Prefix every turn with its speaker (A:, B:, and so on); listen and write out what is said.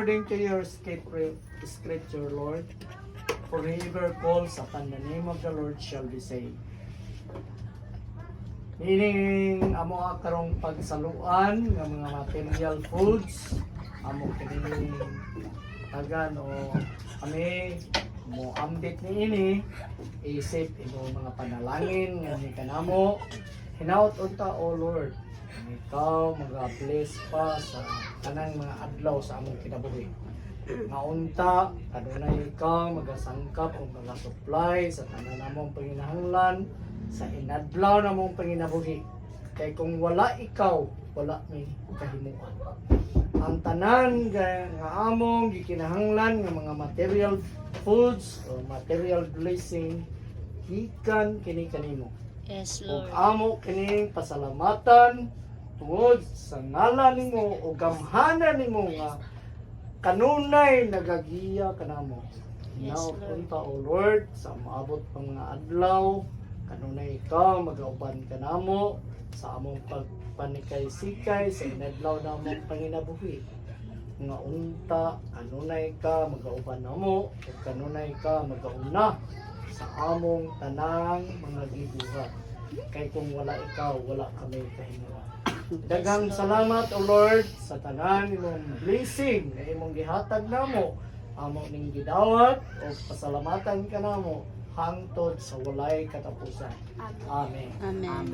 A: according to your scripture, Lord. For whoever calls upon the name of the Lord shall be saved. Meaning, amo karong pagsaluan ng mga material foods, amo kining tagan o kami mo ambit ni ini isip imo mga panalangin nga ni kanamo hinaut unta o Lord ikaw mag-bless pa sa kanang mga adlaw sa among kinabuhi. Maunta, kanunay ikaw magasangkap o mag-supply sa tanan namong panginahanglan sa inadlaw namong panginabuhi. Kay kung wala ikaw, wala may kahimuan. Ang tanan nga among gikinahanglan nga mga material foods or material blessing gikan kini kanimo.
B: Yes,
A: Ug
B: Lord.
A: amo kining pasalamatan tungod sa ngalan nimo o gamhanan nimo nga kanunay nagagiya kanamo.
B: Yes,
A: Now,
B: Lord.
A: punta o Lord sa maabot pang mga adlaw kanunay ikaw magauban kanamo sa among pagpanikay-sikay sa inadlaw namong panginabuhi. Nga unta kanunay ka magauban namo ug kanunay ka magauna sa among tanang mga gibuhat. Kay kung wala ikaw, wala kami kahinuan. Daghang salamat o Lord sa tanan imong blessing na imong gihatag namo. Amo ning gidawat o pasalamatan ka namo hangtod sa walay katapusan. Amen.
B: Amen.